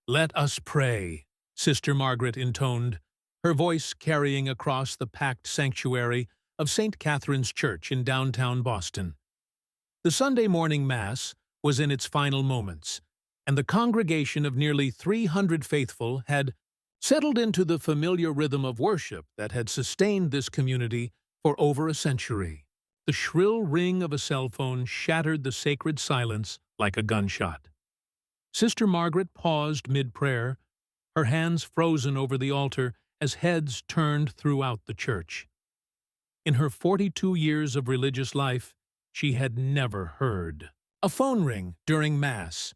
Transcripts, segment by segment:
"Let us pray," Sister Margaret intoned, her voice carrying across the packed sanctuary of St. Catherine's Church in downtown Boston. The Sunday morning Mass was in its final moments, and the congregation of nearly 300 faithful had settled into the familiar rhythm of worship that had sustained this community for over a century. The shrill ring of a cell phone shattered the sacred silence like a gunshot. Sister Margaret paused mid-prayer, her hands frozen over the altar as heads turned throughout the church. In her 42 years of religious life, she had never heard a phone ring during Mass.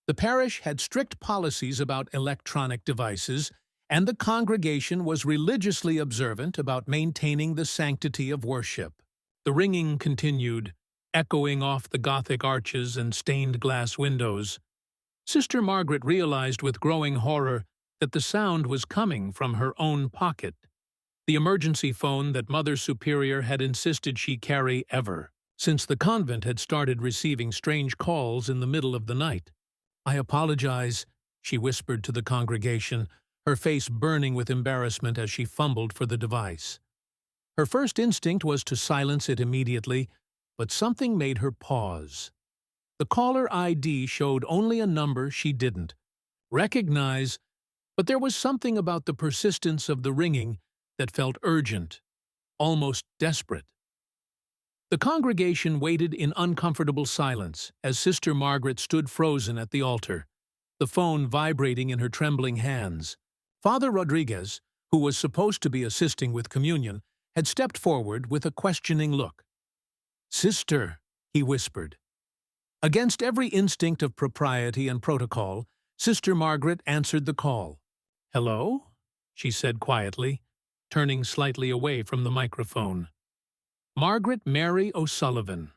The parish had strict policies about electronic devices, and the congregation was religiously observant about maintaining the sanctity of worship. The ringing continued, echoing off the Gothic arches and stained glass windows. Sister Margaret realized with growing horror that the sound was coming from her own pocket, the emergency phone that Mother Superior had insisted she carry ever, since the convent had started receiving strange calls in the middle of the night. "I apologize," she whispered to the congregation, her face burning with embarrassment as she fumbled for the device. Her first instinct was to silence it immediately, but something made her pause. The caller ID showed only a number she didn't recognize, but there was something about the persistence of the ringing that felt urgent, almost desperate. The congregation waited in uncomfortable silence as Sister Margaret stood frozen at the altar, the phone vibrating in her trembling hands. Father Rodriguez, who was supposed to be assisting with communion, had stepped forward with a questioning look. "Sister," he whispered. Against every instinct of propriety and protocol, Sister Margaret answered the call. "Hello?" she said quietly, turning slightly away from the microphone. "Margaret Mary O'Sullivan."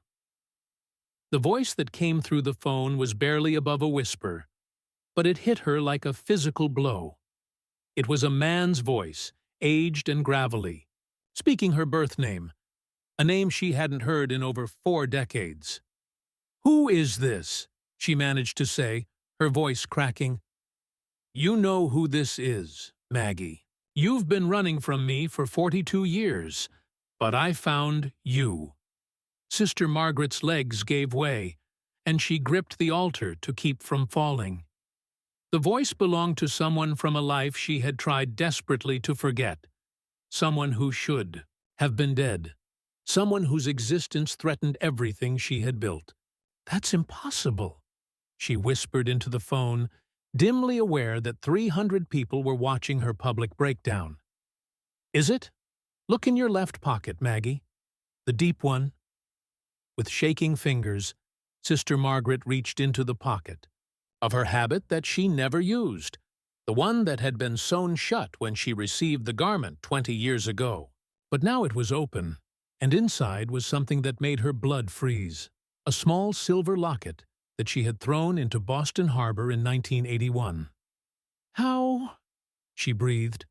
The voice that came through the phone was barely above a whisper, but it hit her like a physical blow. It was a man's voice, aged and gravelly, speaking her birth name, a name she hadn't heard in over 4 decades. "Who is this?" she managed to say, her voice cracking. "You know who this is, Maggie. You've been running from me for 42 years, but I found you." Sister Margaret's legs gave way, and she gripped the altar to keep from falling. The voice belonged to someone from a life she had tried desperately to forget, someone who should have been dead, someone whose existence threatened everything she had built. "That's impossible," she whispered into the phone, dimly aware that 300 people were watching her public breakdown. "Is it? Look in your left pocket, Maggie. The deep one." With shaking fingers, Sister Margaret reached into the pocket of her habit that she never used, the one that had been sewn shut when she received the garment 20 years ago. But now it was open, and inside was something that made her blood freeze. A small silver locket that she had thrown into Boston Harbor in 1981. "How?" she breathed.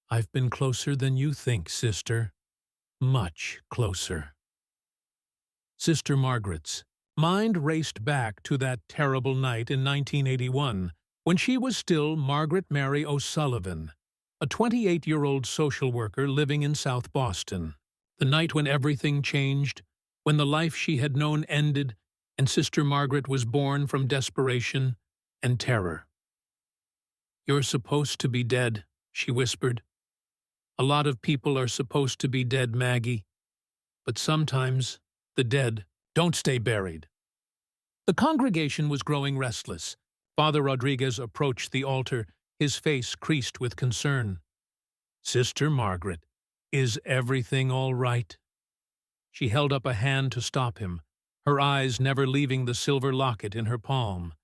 "I've been closer than you think, sister. Much closer." Sister Margaret's mind raced back to that terrible night in 1981, when she was still Margaret Mary O'Sullivan, a 28-year-old social worker living in South Boston. The night when everything changed, when the life she had known ended, and Sister Margaret was born from desperation and terror. "You're supposed to be dead," she whispered. "A lot of people are supposed to be dead, Maggie. But sometimes the dead don't stay buried." The congregation was growing restless. Father Rodriguez approached the altar, his face creased with concern. "Sister Margaret, is everything all right?" She held up a hand to stop him, her eyes never leaving the silver locket in her palm.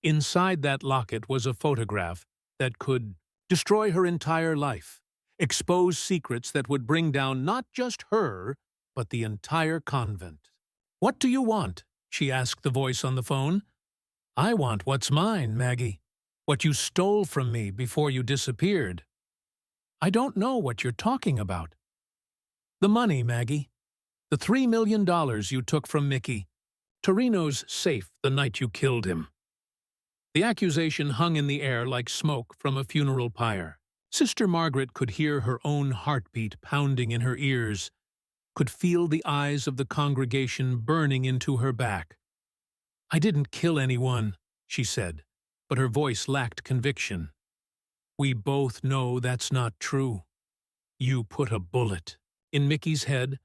Inside that locket was a photograph that could destroy her entire life, expose secrets that would bring down not just her, but the entire convent. "What do you want?" she asked the voice on the phone. "I want what's mine, Maggie. What you stole from me before you disappeared." "I don't know what you're talking about." "The money, Maggie. The $3 million you took from Mickey. Torino's safe the night you killed him." The accusation hung in the air like smoke from a funeral pyre. Sister Margaret could hear her own heartbeat pounding in her ears, could feel the eyes of the congregation burning into her back. "I didn't kill anyone," she said, but her voice lacked conviction. "We both know that's not true. You put a bullet in Mickey's head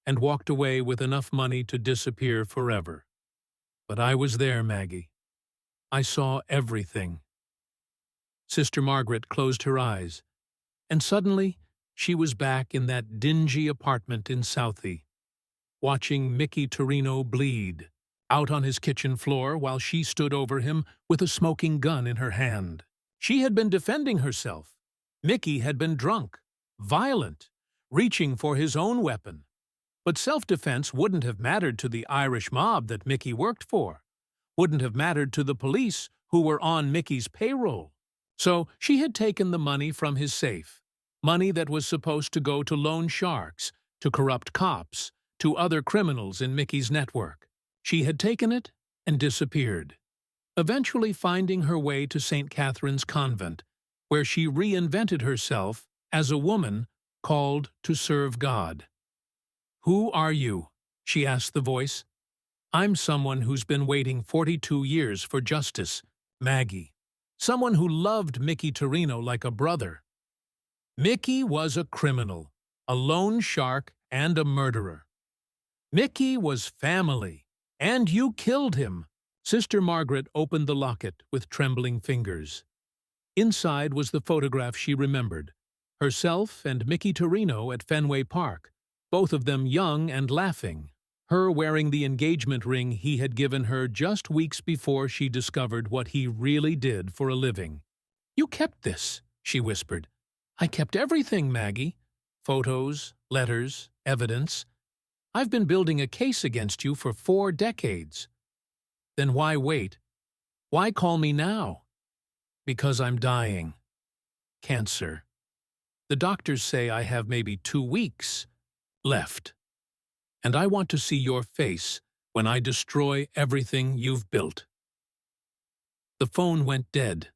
and walked away with enough money to disappear forever. But I was there, Maggie. I saw everything." Sister Margaret closed her eyes, and suddenly she was back in that dingy apartment in Southie, watching Mickey Torino bleed, out on his kitchen floor while she stood over him with a smoking gun in her hand. She had been defending herself. Mickey had been drunk, violent, reaching for his own weapon. But self-defense wouldn't have mattered to the Irish mob that Mickey worked for, wouldn't have mattered to the police who were on Mickey's payroll. So she had taken the money from his safe, money that was supposed to go to loan sharks, to corrupt cops, to other criminals in Mickey's network. She had taken it and disappeared, eventually finding her way to St. Catherine's Convent, where she reinvented herself as a woman called to serve God. "Who are you?" she asked the voice. "I'm someone who's been waiting 42 years for justice, Maggie. Someone who loved Mickey Torino like a brother." Mickey was a criminal, a loan shark, and a murderer. Mickey was family, and you killed him. Sister Margaret opened the locket with trembling fingers. Inside was the photograph she remembered, herself and Mickey Torino at Fenway Park, both of them young and laughing, her wearing the engagement ring he had given her just weeks before she discovered what he really did for a living. "You kept this," she whispered. "I kept everything, Maggie. Photos, letters, evidence. I've been building a case against you for 4 decades. Then why wait? Why call me now?" "Because I'm dying. Cancer. The doctors say I have maybe 2 weeks left. And I want to see your face when I destroy everything you've built." The phone went dead,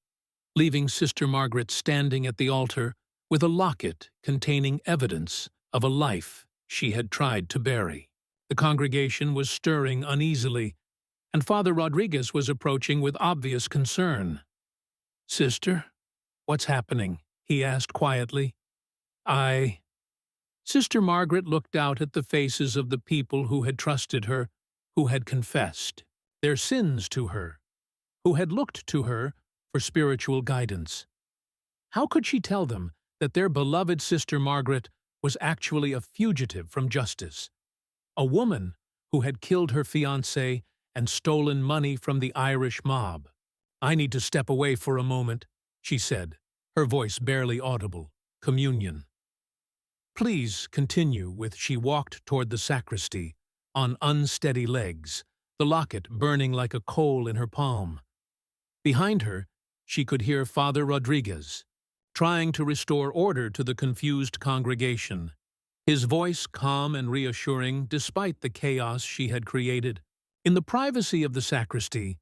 leaving Sister Margaret standing at the altar with a locket containing evidence of a life she had tried to bury. The congregation was stirring uneasily, and Father Rodriguez was approaching with obvious concern. "Sister, what's happening?" he asked quietly. Sister Margaret looked out at the faces of the people who had trusted her, who had confessed their sins to her, who had looked to her for spiritual guidance. How could she tell them that their beloved Sister Margaret was actually a fugitive from justice, a woman who had killed her fiancé and stolen money from the Irish mob? "I need to step away for a moment," she said, her voice barely audible. "Communion." "Please continue," with she walked toward the sacristy, on unsteady legs, the locket burning like a coal in her palm. Behind her, she could hear Father Rodriguez, trying to restore order to the confused congregation, his voice calm and reassuring despite the chaos she had created. In the privacy of the sacristy,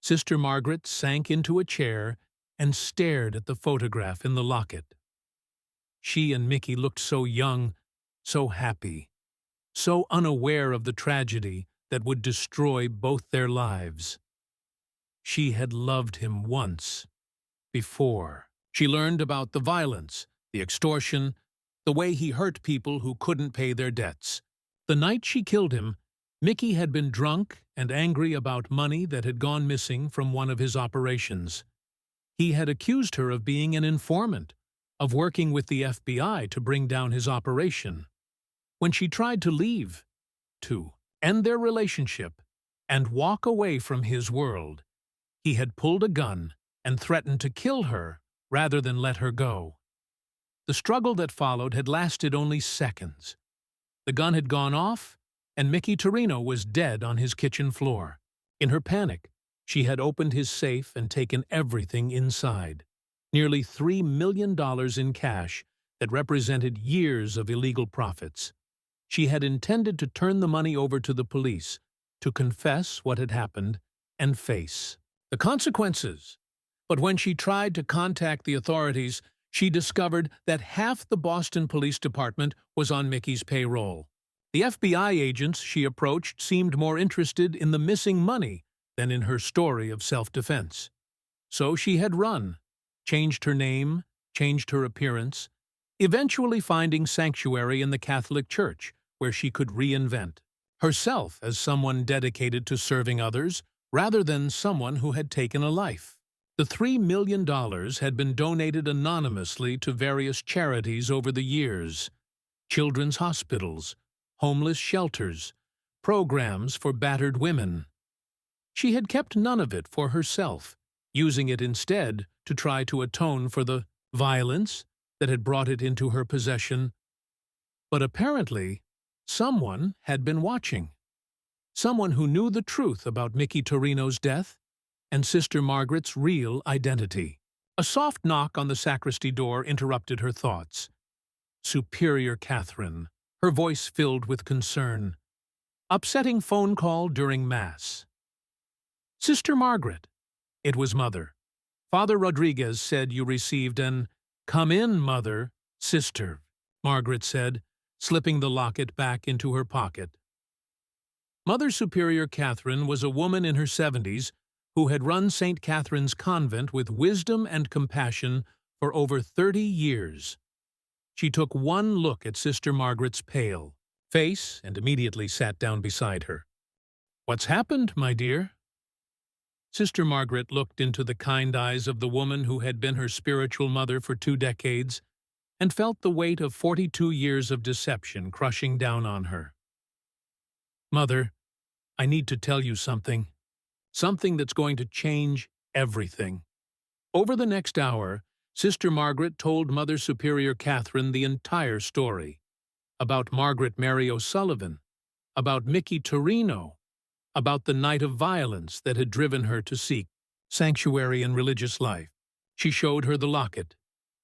Sister Margaret sank into a chair and stared at the photograph in the locket. She and Mickey looked so young, so happy, so unaware of the tragedy that would destroy both their lives. She had loved him once, before. She learned about the violence, the extortion, the way he hurt people who couldn't pay their debts. The night she killed him, Mickey had been drunk and angry about money that had gone missing from one of his operations. He had accused her of being an informant, of working with the FBI to bring down his operation. When she tried to leave, to end their relationship, and walk away from his world, he had pulled a gun and threatened to kill her rather than let her go. The struggle that followed had lasted only seconds. The gun had gone off, and Mickey Torino was dead on his kitchen floor. In her panic, she had opened his safe and taken everything inside. Nearly $3 million in cash that represented years of illegal profits. She had intended to turn the money over to the police, to confess what had happened and face The consequences. But when she tried to contact the authorities, she discovered that half the Boston Police Department was on Mickey's payroll. The FBI agents she approached seemed more interested in the missing money than in her story of self-defense. So she had run, changed her name, changed her appearance, eventually finding sanctuary in the Catholic Church, where she could reinvent herself as someone dedicated to serving others rather than someone who had taken a life. The $3 million had been donated anonymously to various charities over the years: children's hospitals, homeless shelters, programs for battered women. She had kept none of it for herself, using it instead to try to atone for the violence that had brought it into her possession. But apparently, someone had been watching. Someone who knew the truth about Mickey Torino's death and Sister Margaret's real identity. A soft knock on the sacristy door interrupted her thoughts. Superior Catherine, her voice filled with concern. Upsetting phone call during Mass. Sister Margaret. It was Mother. Father Rodriguez said you received an "Come in, Mother, Sister," Margaret said, slipping the locket back into her pocket. Mother Superior Catherine was a woman in her 70s who had run St. Catherine's Convent with wisdom and compassion for over 30 years. She took one look at Sister Margaret's pale face and immediately sat down beside her. "What's happened, my dear?" Sister Margaret looked into the kind eyes of the woman who had been her spiritual mother for 2 decades and felt the weight of 42 years of deception crushing down on her. "Mother, I need to tell you something. Something that's going to change everything." Over the next hour, Sister Margaret told Mother Superior Catherine the entire story. About Margaret Mary O'Sullivan, about Mickey Torino, about the night of violence that had driven her to seek sanctuary in religious life. She showed her the locket,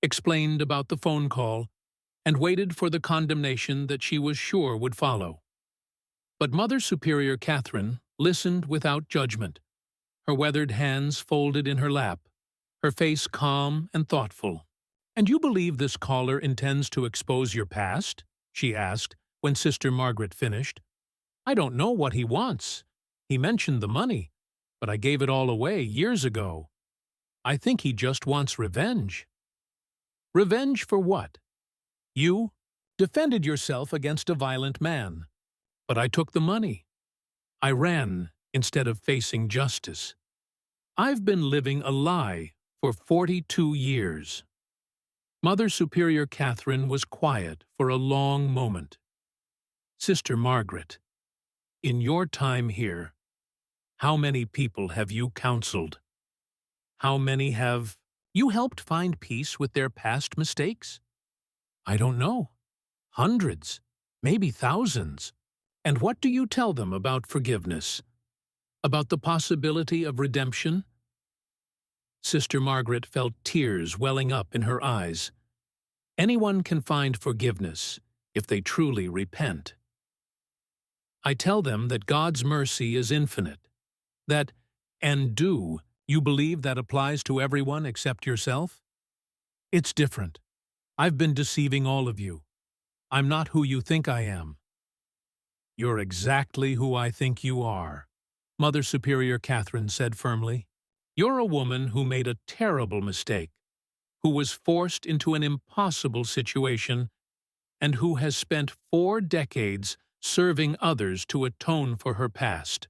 explained about the phone call, and waited for the condemnation that she was sure would follow. But Mother Superior Catherine listened without judgment, her weathered hands folded in her lap, her face calm and thoughtful. "And you believe this caller intends to expose your past?" she asked when Sister Margaret finished. "I don't know what he wants. He mentioned the money, but I gave it all away years ago. I think he just wants revenge." "Revenge for what?" "You defended yourself against a violent man, but I took the money. I ran instead of facing justice. I've been living a lie for 42 years. Mother Superior Catherine was quiet for a long moment. "Sister Margaret, in your time here, how many people have you counseled? How many have you helped find peace with their past mistakes?" "I don't know. Hundreds, maybe thousands." "And what do you tell them about forgiveness? About the possibility of redemption?" Sister Margaret felt tears welling up in her eyes. Anyone can find forgiveness if they truly repent. "I tell them that God's mercy is infinite. That, and do you believe that applies to everyone except yourself? It's different. I've been deceiving all of you. I'm not who you think I am." "You're exactly who I think you are," Mother Superior Catherine said firmly. "You're a woman who made a terrible mistake, who was forced into an impossible situation, and who has spent 4 decades serving others to atone for her past.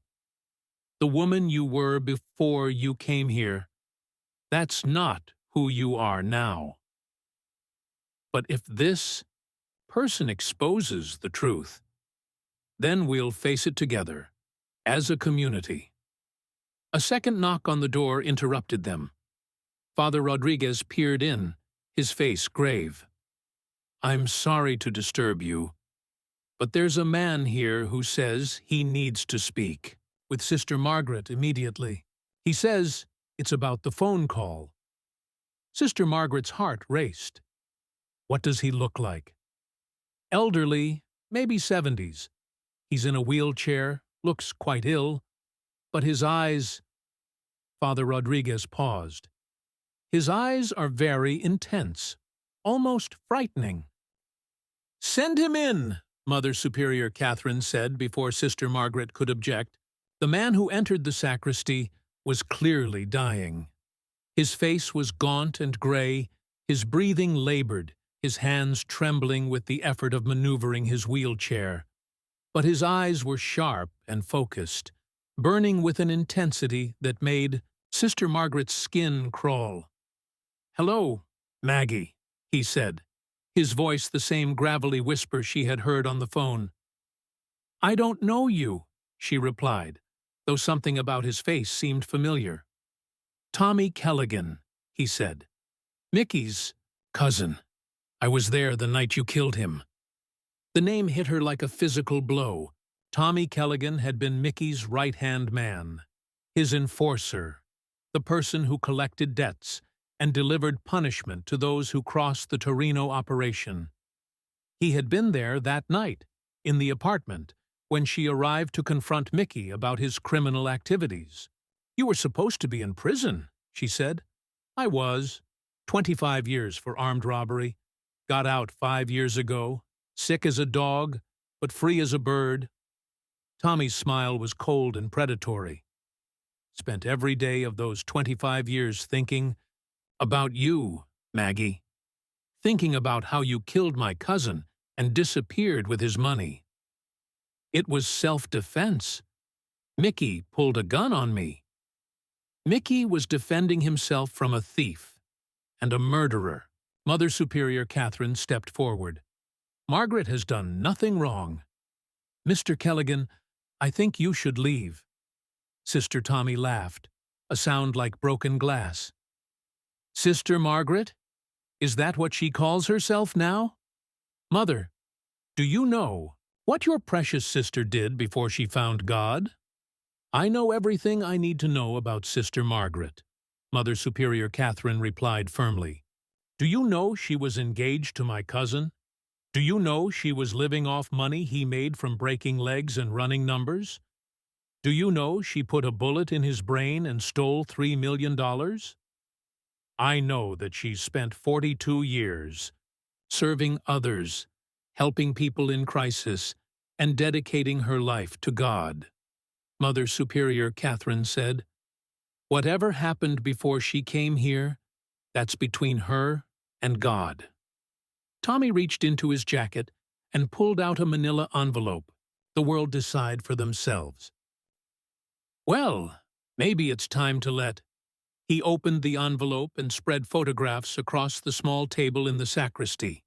The woman you were before you came here, that's not who you are now. But if this person exposes the truth, then we'll face it together, as a community." A second knock on the door interrupted them. Father Rodriguez peered in, his face grave. "I'm sorry to disturb you, but there's a man here who says he needs to speak with Sister Margaret immediately. He says it's about the phone call." Sister Margaret's heart raced. "What does he look like?" "Elderly, maybe 70s. He's in a wheelchair, looks quite ill, but his eyes..." Father Rodriguez paused. His eyes are very intense, almost frightening. "Send him in," Mother Superior Catherine said before Sister Margaret could object. The man who entered the sacristy was clearly dying. His face was gaunt and gray, his breathing labored, his hands trembling with the effort of maneuvering his wheelchair. But his eyes were sharp and focused, burning with an intensity that made Sister Margaret's skin crawl. "Hello, Maggie," he said, his voice the same gravelly whisper she had heard on the phone. "I don't know you," she replied, though something about his face seemed familiar. "Tommy Kelligan," he said. "Mickey's cousin. I was there the night you killed him." The name hit her like a physical blow. Tommy Kelligan had been Mickey's right-hand man, his enforcer, the person who collected debts and delivered punishment to those who crossed the Torino operation. He had been there that night, in the apartment, when she arrived to confront Mickey about his criminal activities. "You were supposed to be in prison," she said. "I was. 25 years for armed robbery. Got out 5 years ago, sick as a dog, but free as a bird." Tommy's smile was cold and predatory. "Spent every day of those 25 years thinking about you, Maggie. Thinking about how you killed my cousin and disappeared with his money. It was self-defense. Mickey pulled a gun on me." Mickey was defending himself from a thief and a murderer. Mother Superior Catherine stepped forward. "Margaret has done nothing wrong. Mr. Kelligan, I think you should leave." Sister Tommy laughed, a sound like broken glass. "Sister Margaret? Is that what she calls herself now? Mother, do you know what your precious sister did before she found God?" "I know everything I need to know about Sister Margaret," Mother Superior Catherine replied firmly. "Do you know she was engaged to my cousin? Do you know she was living off money he made from breaking legs and running numbers? Do you know she put a bullet in his brain and stole $3 million? I know that she's spent 42 years serving others, helping people in crisis, and dedicating her life to God." Mother Superior Catherine said, "Whatever happened before she came here, that's between her and God." Tommy reached into his jacket and pulled out a manila envelope. The world decide for themselves. "Well, maybe it's time to let..." He opened the envelope and spread photographs across the small table in the sacristy.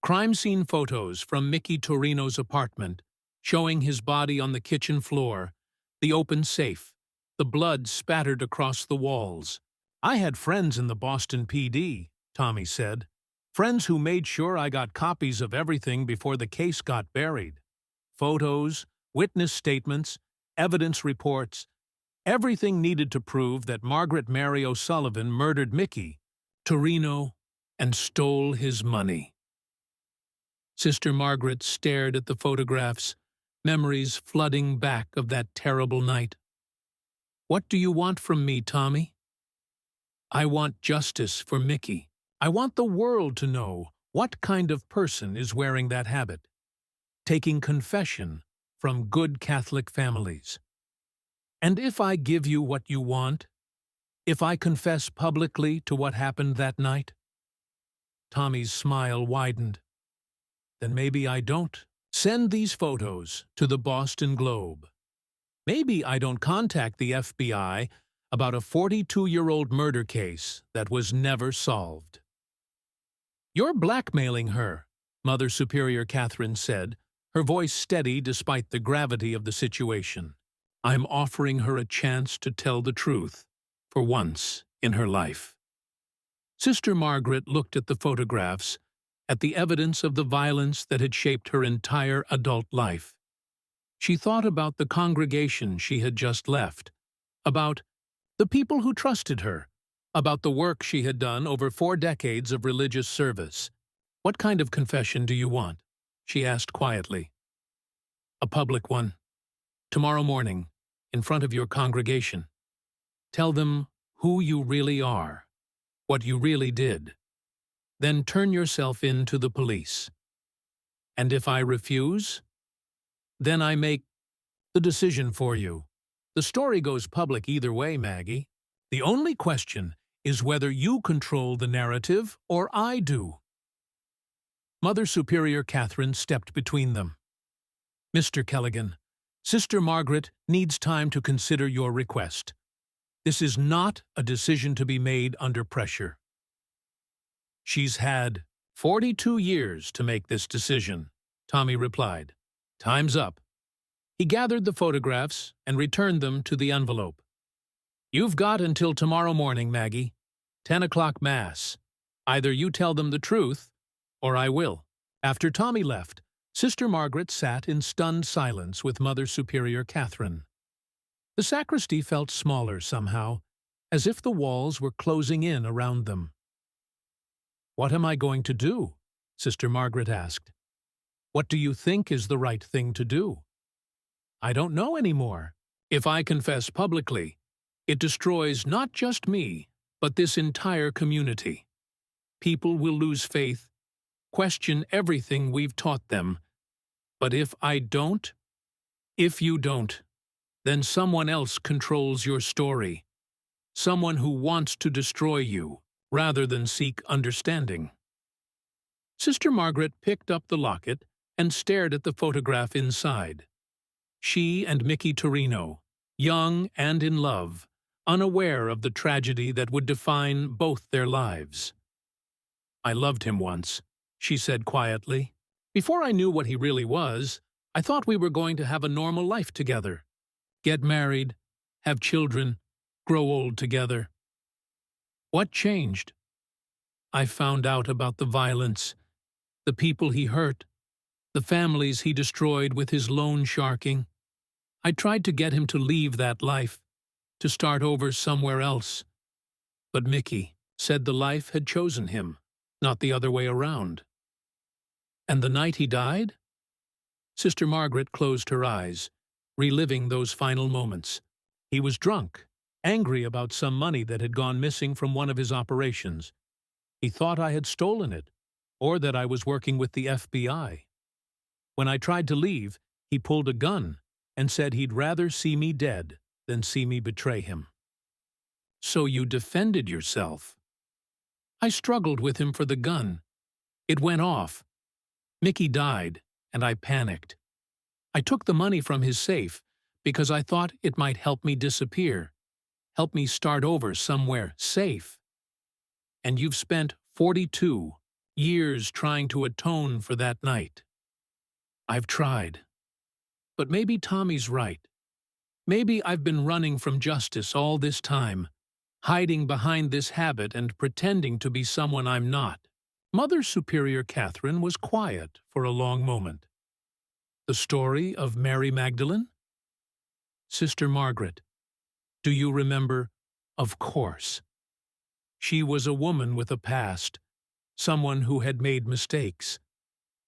Crime scene photos from Mickey Torino's apartment, showing his body on the kitchen floor, the open safe, the blood spattered across the walls. "I had friends in the Boston PD," Tommy said. "Friends who made sure I got copies of everything before the case got buried. Photos, witness statements, evidence reports, everything needed to prove that Margaret Mary O'Sullivan murdered Mickey Torino and stole his money." Sister Margaret stared at the photographs, memories flooding back of that terrible night. "What do you want from me, Tommy?" "I want justice for Mickey. I want the world to know what kind of person is wearing that habit, taking confession from good Catholic families. And if I give you what you want, if I confess publicly to what happened that night?" Tommy's smile widened. "Then maybe I don't send these photos to the Boston Globe. Maybe I don't contact the FBI about a 42-year-old murder case that was never solved." "You're blackmailing her," Mother Superior Catherine said, her voice steady despite the gravity of the situation. "I'm offering her a chance to tell the truth, for once in her life." Sister Margaret looked at the photographs, at the evidence of the violence that had shaped her entire adult life. She thought about the congregation she had just left, about the people who trusted her, about the work she had done over 4 decades of religious service. "What kind of confession do you want?" she asked quietly. "A public one. Tomorrow morning, in front of your congregation." Tell them who you really are, what you really did. Then turn yourself in to the police. And if I refuse, then I make the decision for you. The story goes public either way, Maggie. The only question is whether you control the narrative or I do. Mother Superior Catherine stepped between them. Mr. Kelligan, Sister Margaret needs time to consider your request. This is not a decision to be made under pressure. She's had 42 years to make this decision, Tommy replied. Time's up. He gathered the photographs and returned them to the envelope. You've got until tomorrow morning, Maggie. 10 o'clock Mass. Either you tell them the truth, or I will. After Tommy left, Sister Margaret sat in stunned silence with Mother Superior Catherine. The sacristy felt smaller somehow, as if the walls were closing in around them. What am I going to do? Sister Margaret asked. What do you think is the right thing to do? I don't know anymore. If I confess publicly, it destroys not just me, but this entire community. People will lose faith, question everything we've taught them. But if you don't, then someone else controls your story. Someone who wants to destroy you, rather than seek understanding. Sister Margaret picked up the locket and stared at the photograph inside. She and Mickey Torino, young and in love, unaware of the tragedy that would define both their lives. I loved him once, she said quietly. Before I knew what he really was, I thought we were going to have a normal life together. Get married, have children, grow old together. What changed? I found out about the violence, the people he hurt, the families he destroyed with his loan sharking. I tried to get him to leave that life, to start over somewhere else. But Mickey said the life had chosen him, not the other way around. And the night he died? Sister Margaret closed her eyes, reliving those final moments. He was drunk, angry about some money that had gone missing from one of his operations. He thought I had stolen it, or that I was working with the FBI. When I tried to leave, he pulled a gun and said he'd rather see me dead than see me betray him. So you defended yourself. I struggled with him for the gun. It went off. Mickey died, and I panicked. I took the money from his safe because I thought it might help me disappear, help me start over somewhere safe. And you've spent 42 years trying to atone for that night. I've tried. But maybe Tommy's right. Maybe I've been running from justice all this time, hiding behind this habit and pretending to be someone I'm not. Mother Superior Catherine was quiet for a long moment. The story of Mary Magdalene? Sister Margaret, do you remember? Of course. She was a woman with a past, someone who had made mistakes,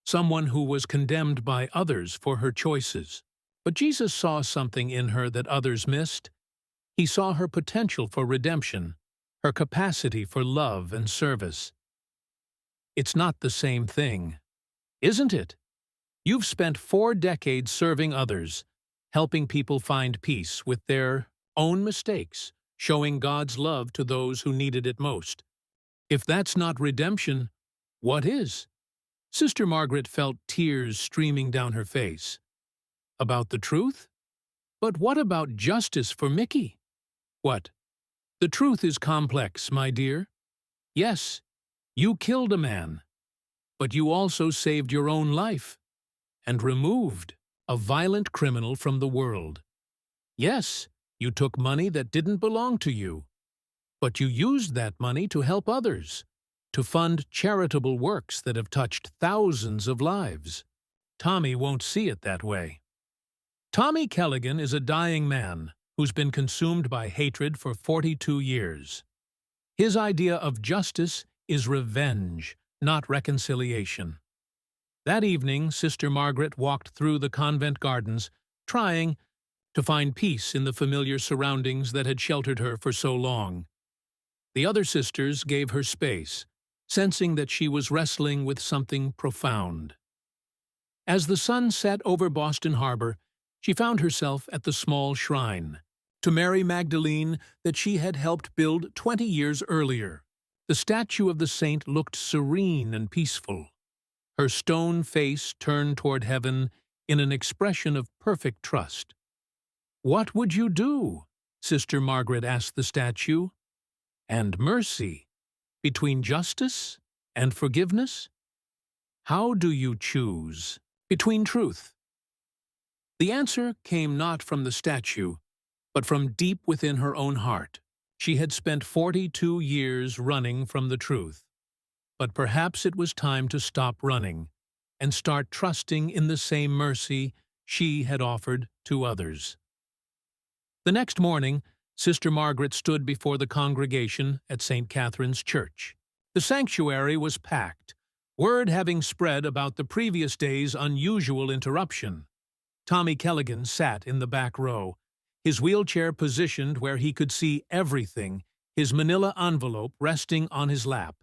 someone who was condemned by others for her choices. But Jesus saw something in her that others missed. He saw her potential for redemption, her capacity for love and service. It's not the same thing, isn't it? You've spent 4 decades serving others, helping people find peace with their own mistakes, showing God's love to those who needed it most. If that's not redemption, what is? Sister Margaret felt tears streaming down her face. About the truth? But what about justice for Mickey? What? The truth is complex, my dear. Yes, you killed a man, but you also saved your own life and removed a violent criminal from the world. Yes, you took money that didn't belong to you, but you used that money to help others, to fund charitable works that have touched thousands of lives. Tommy won't see it that way. Tommy Kelligan is a dying man who's been consumed by hatred for 42 years. His idea of justice is revenge, not reconciliation. That evening, Sister Margaret walked through the convent gardens, trying, to find peace in the familiar surroundings that had sheltered her for so long. The other sisters gave her space, sensing that she was wrestling with something profound. As the sun set over Boston Harbor, she found herself at the small shrine to Mary Magdalene that she had helped build 20 years earlier. The statue of the saint looked serene and peaceful, her stone face turned toward heaven in an expression of perfect trust. "What would you do?" Sister Margaret asked the statue. "And mercy, between justice and forgiveness? How do you choose between truth?" The answer came not from the statue, but from deep within her own heart. She had spent 42 years running from the truth. But perhaps it was time to stop running and start trusting in the same mercy she had offered to others. The next morning, Sister Margaret stood before the congregation at St. Catherine's Church. The sanctuary was packed, word having spread about the previous day's unusual interruption. Tommy Kelligan sat in the back row, his wheelchair positioned where he could see everything, his manila envelope resting on his lap.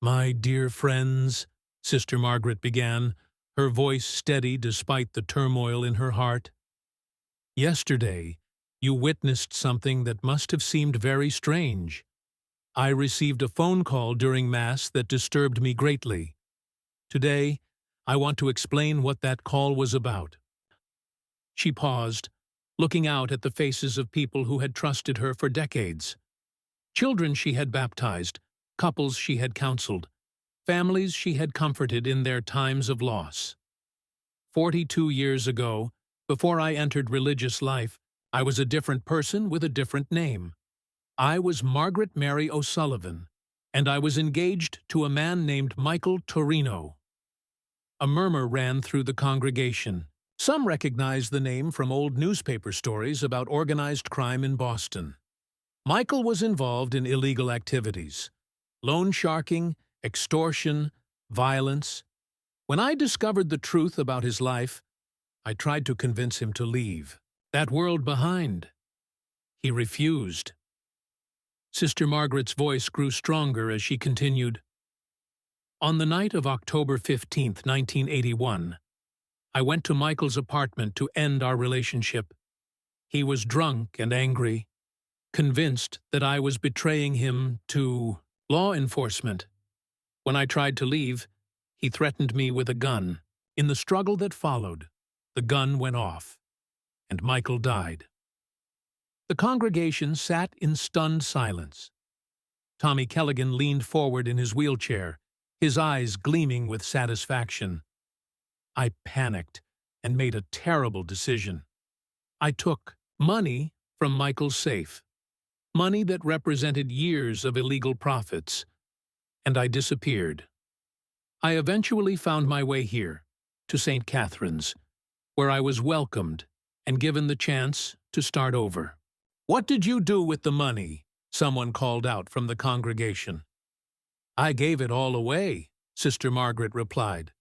"My dear friends," Sister Margaret began, her voice steady despite the turmoil in her heart. "Yesterday, you witnessed something that must have seemed very strange. I received a phone call during Mass that disturbed me greatly. Today, I want to explain what that call was about." She paused, looking out at the faces of people who had trusted her for decades. Children she had baptized, couples she had counseled, families she had comforted in their times of loss. 42 years ago, before I entered religious life, I was a different person with a different name. I was Margaret Mary O'Sullivan, and I was engaged to a man named Michael Torino. A murmur ran through the congregation. Some recognized the name from old newspaper stories about organized crime in Boston. Michael was involved in illegal activities: loan sharking, extortion, violence. When I discovered the truth about his life, I tried to convince him to leave that world behind. He refused. Sister Margaret's voice grew stronger as she continued. "On the night of October 15, 1981, I went to Michael's apartment to end our relationship. He was drunk and angry, convinced that I was betraying him to law enforcement. When I tried to leave, he threatened me with a gun. In the struggle that followed, the gun went off, and Michael died." The congregation sat in stunned silence. Tommy Kelligan leaned forward in his wheelchair, his eyes gleaming with satisfaction. "I panicked and made a terrible decision. I took money from Michael's safe, money that represented years of illegal profits, and I disappeared. I eventually found my way here, to St. Catherine's, where I was welcomed and given the chance to start over." "What did you do with the money?" someone called out from the congregation. "I gave it all away," Sister Margaret replied.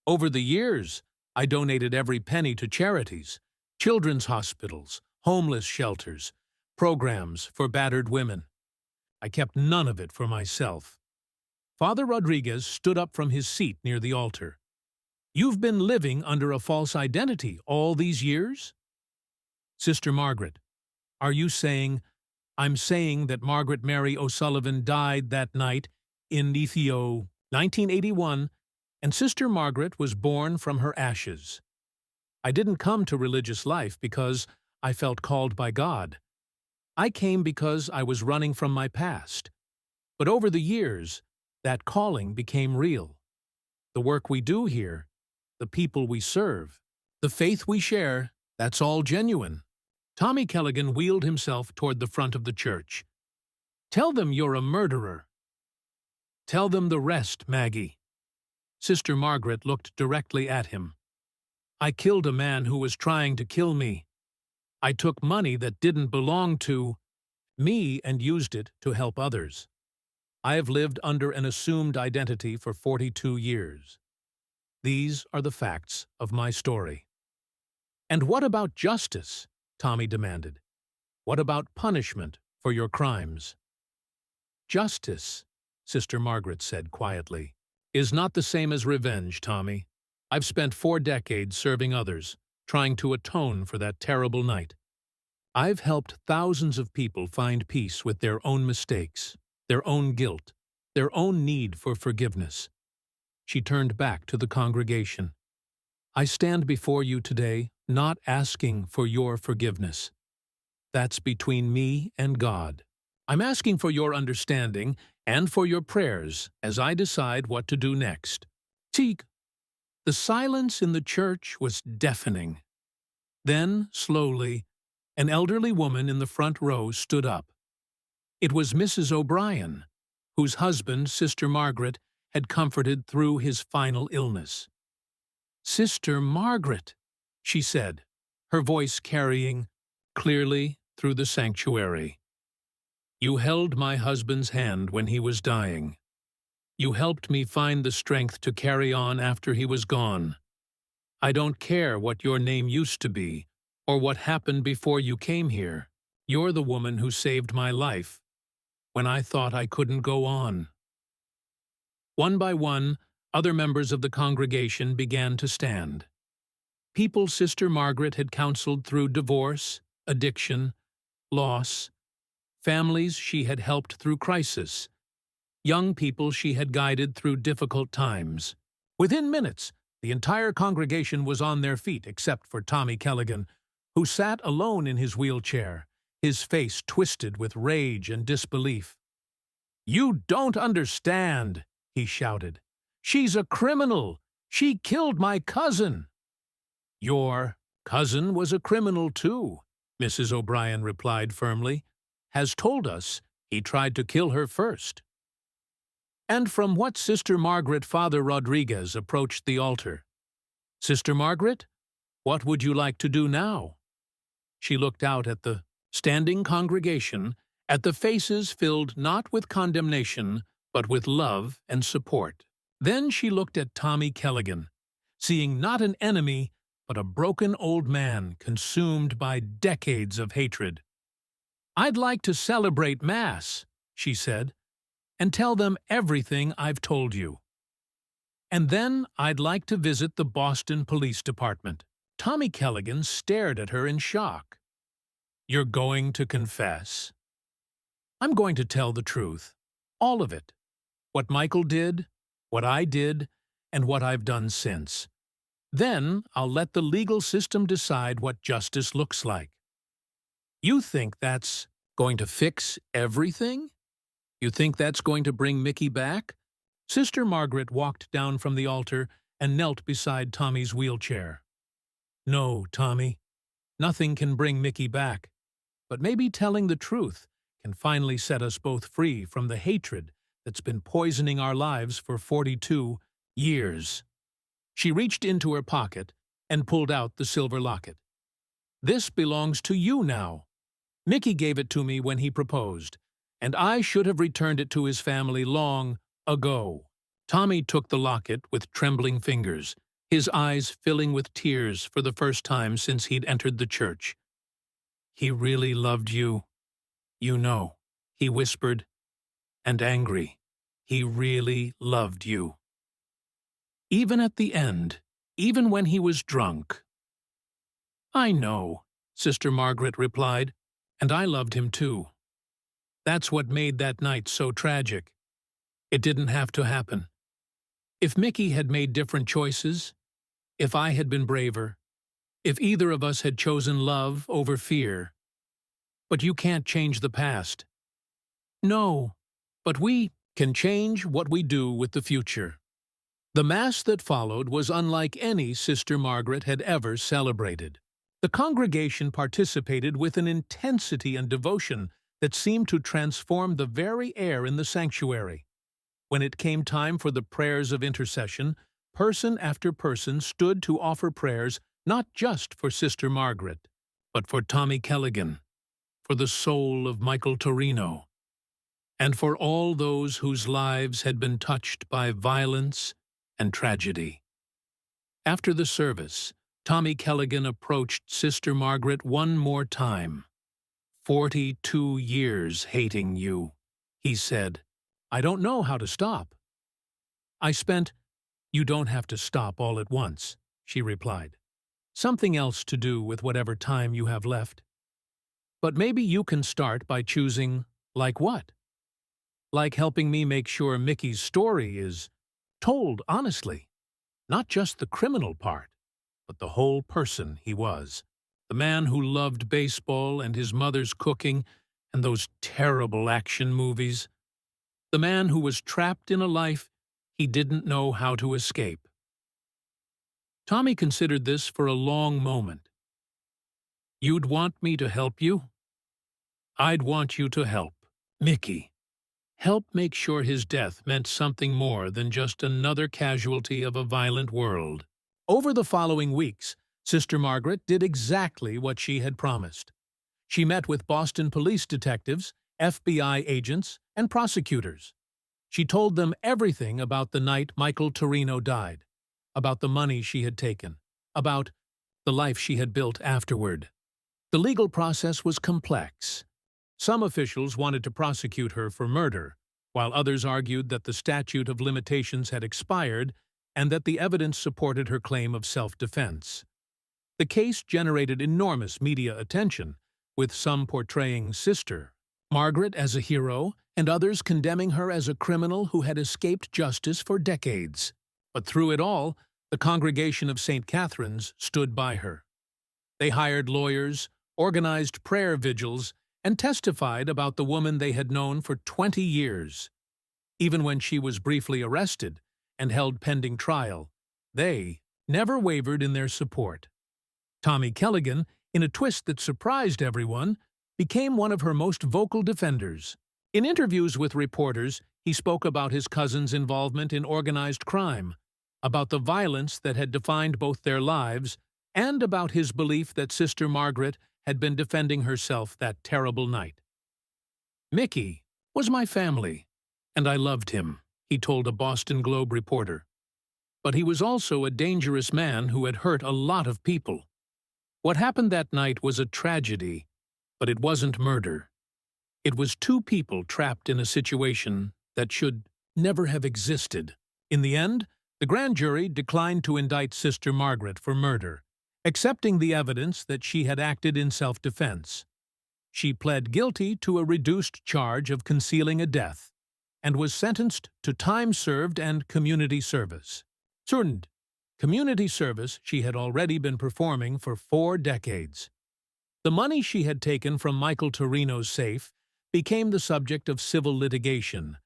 "Over the years, I donated every penny to charities, children's hospitals, homeless shelters, programs for battered women. I kept none of it for myself." Father Rodriguez stood up from his seat near the altar. "You've been living under a false identity all these years?" "Sister Margaret, are you saying—" "I'm saying that Margaret Mary O'Sullivan died that night in 1981, and Sister Margaret was born from her ashes. I didn't come to religious life because I felt called by God. I came because I was running from my past. But over the years, that calling became real. The work we do here, the people we serve, the faith we share, that's all genuine." Tommy Kelligan wheeled himself toward the front of the church. "Tell them you're a murderer. Tell them the rest, Maggie." Sister Margaret looked directly at him. "I killed a man who was trying to kill me. I took money that didn't belong to me and used it to help others. I have lived under an assumed identity for 42 years. These are the facts of my story." "And what about justice? Tommy demanded. What about punishment for your crimes? Justice, Sister Margaret said quietly, is not the same as revenge, Tommy. I've spent 4 decades serving others, trying to atone for that terrible night. I've helped thousands of people find peace with their own mistakes, their own guilt, their own need for forgiveness. She turned back to the congregation. I stand before you today not asking for your forgiveness. That's between me and God. I'm asking for your understanding and for your prayers as I decide what to do next. Teague. The silence in the church was deafening. Then, slowly, an elderly woman in the front row stood up. It was Mrs. O'Brien, whose husband, Sister Margaret, had comforted through his final illness. Sister Margaret, she said, her voice carrying clearly through the sanctuary. You held my husband's hand when he was dying. You helped me find the strength to carry on after he was gone. I don't care what your name used to be, or what happened before you came here. You're the woman who saved my life, when I thought I couldn't go on. One by one, other members of the congregation began to stand. People Sister Margaret had counseled through divorce, addiction, loss, families she had helped through crisis, young people she had guided through difficult times. Within minutes, the entire congregation was on their feet except for Tommy Kelligan, who sat alone in his wheelchair, his face twisted with rage and disbelief. You don't understand, he shouted. She's a criminal. She killed my cousin. Your cousin was a criminal too, Mrs. O'Brien replied firmly, has told us he tried to kill her first. And from what Sister Margaret, Father Rodriguez approached the altar. Sister Margaret, what would you like to do now? She looked out at the standing congregation, at the faces filled not with condemnation, but with love and support. Then she looked at Tommy Kelligan, seeing not an enemy, but a broken old man consumed by decades of hatred. I'd like to celebrate Mass, she said, and tell them everything I've told you. And then I'd like to visit the Boston Police Department. Tommy Kelligan stared at her in shock. You're going to confess? I'm going to tell the truth. All of it. What Michael did, what I did, and what I've done since. Then I'll let the legal system decide what justice looks like. You think that's going to fix everything? You think that's going to bring Mickey back? Sister Margaret walked down from the altar and knelt beside Tommy's wheelchair. No, Tommy, nothing can bring Mickey back, but maybe telling the truth can finally set us both free from the hatred that's been poisoning our lives for 42 years. She reached into her pocket and pulled out the silver locket. This belongs to you now. Mickey gave it to me when he proposed, and I should have returned it to his family long ago. Tommy took the locket with trembling fingers, his eyes filling with tears for the first time since he'd entered the church. He really loved you, you know, he whispered, and angry. He really loved you. Even at the end, even when he was drunk. I know, Sister Margaret replied, and I loved him too. That's what made that night so tragic. It didn't have to happen. If Mickey had made different choices, if I had been braver, if either of us had chosen love over fear. But you can't change the past. No, but we can change what we do with the future. The Mass that followed was unlike any Sister Margaret had ever celebrated. The congregation participated with an intensity and devotion that seemed to transform the very air in the sanctuary. When it came time for the prayers of intercession, person after person stood to offer prayers not just for Sister Margaret, but for Tommy Kelligan, for the soul of Michael Torino, and for all those whose lives had been touched by violence and tragedy. After the service, Tommy Kelligan approached Sister Margaret one more time. 42 years hating you, he said. I don't know how to stop. You don't have to stop all at once, she replied. Something else to do with whatever time you have left. But maybe you can start by choosing, like what? Like helping me make sure Mickey's story is told honestly. Not just the criminal part, but the whole person he was. The man who loved baseball and his mother's cooking and those terrible action movies. The man who was trapped in a life he didn't know how to escape. Tommy considered this for a long moment. You'd want me to help you? I'd want you to help Mickey. Help make sure his death meant something more than just another casualty of a violent world. Over the following weeks, Sister Margaret did exactly what she had promised. She met with Boston police detectives, FBI agents, and prosecutors. She told them everything about the night Michael Torino died, about the money she had taken, about the life she had built afterward. The legal process was complex. Some officials wanted to prosecute her for murder, while others argued that the statute of limitations had expired and that the evidence supported her claim of self-defense. The case generated enormous media attention, with some portraying Sister Margaret as a hero and others condemning her as a criminal who had escaped justice for decades. But through it all, the congregation of St. Catherine's stood by her. They hired lawyers, organized prayer vigils, and testified about the woman they had known for 20 years. Even when she was briefly arrested and held pending trial, they never wavered in their support. Tommy Kelligan, in a twist that surprised everyone, became one of her most vocal defenders. In interviews with reporters, he spoke about his cousin's involvement in organized crime, about the violence that had defined both their lives, and about his belief that Sister Margaret had been defending herself that terrible night. Mickey was my family, and I loved him, he told a Boston Globe reporter. But he was also a dangerous man who had hurt a lot of people. What happened that night was a tragedy, but it wasn't murder. It was two people trapped in a situation that should never have existed. In the end, the grand jury declined to indict Sister Margaret for murder, accepting the evidence that she had acted in self-defense. She pled guilty to a reduced charge of concealing a death and was sentenced to time served and community service. Community service she had already been performing for 4 decades. The money she had taken from Michael Torino's safe became the subject of civil litigation,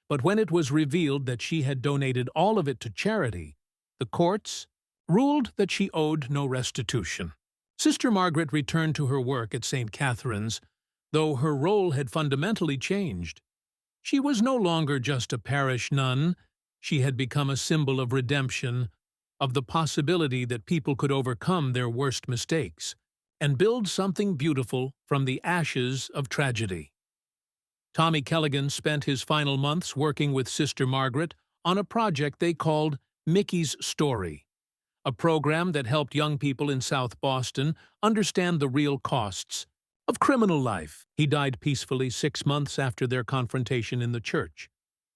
but when it was revealed that she had donated all of it to charity, the courts ruled that she owed no restitution. Sister Margaret returned to her work at St. Catherine's, though her role had fundamentally changed. She was no longer just a parish nun. She had become a symbol of redemption, of the possibility that people could overcome their worst mistakes and build something beautiful from the ashes of tragedy. Tommy Kelligan spent his final months working with Sister Margaret on a project they called Mickey's Story, a program that helped young people in South Boston understand the real costs of criminal life. He died peacefully 6 months after their confrontation in the church,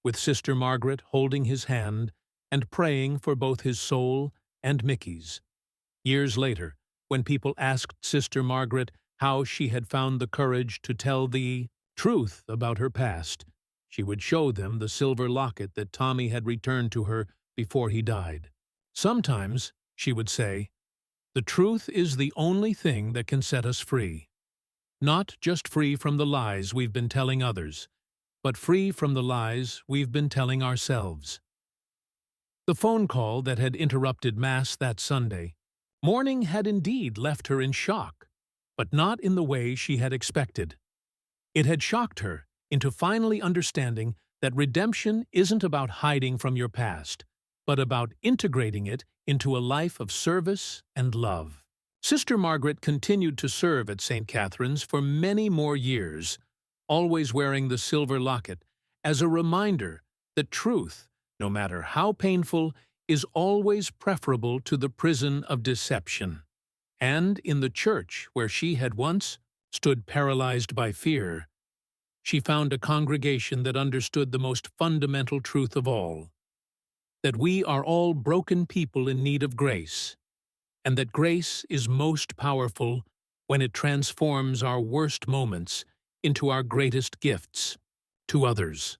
with Sister Margaret holding his hand and praying for both his soul and Mickey's. Years later, when people asked Sister Margaret how she had found the courage to tell the truth about her past, she would show them the silver locket that Tommy had returned to her before he died. Sometimes, she would say, the truth is the only thing that can set us free. Not just free from the lies we've been telling others, but free from the lies we've been telling ourselves. The phone call that had interrupted Mass that Sunday morning had indeed left her in shock, but not in the way she had expected. It had shocked her into finally understanding that redemption isn't about hiding from your past, but about integrating it into a life of service and love. Sister Margaret continued to serve at St. Catherine's for many more years, always wearing the silver locket as a reminder that truth, no matter how painful, is always preferable to the prison of deception. And in the church, where she had once stood paralyzed by fear, she found a congregation that understood the most fundamental truth of all, that we are all broken people in need of grace, and that grace is most powerful when it transforms our worst moments into our greatest gifts to others.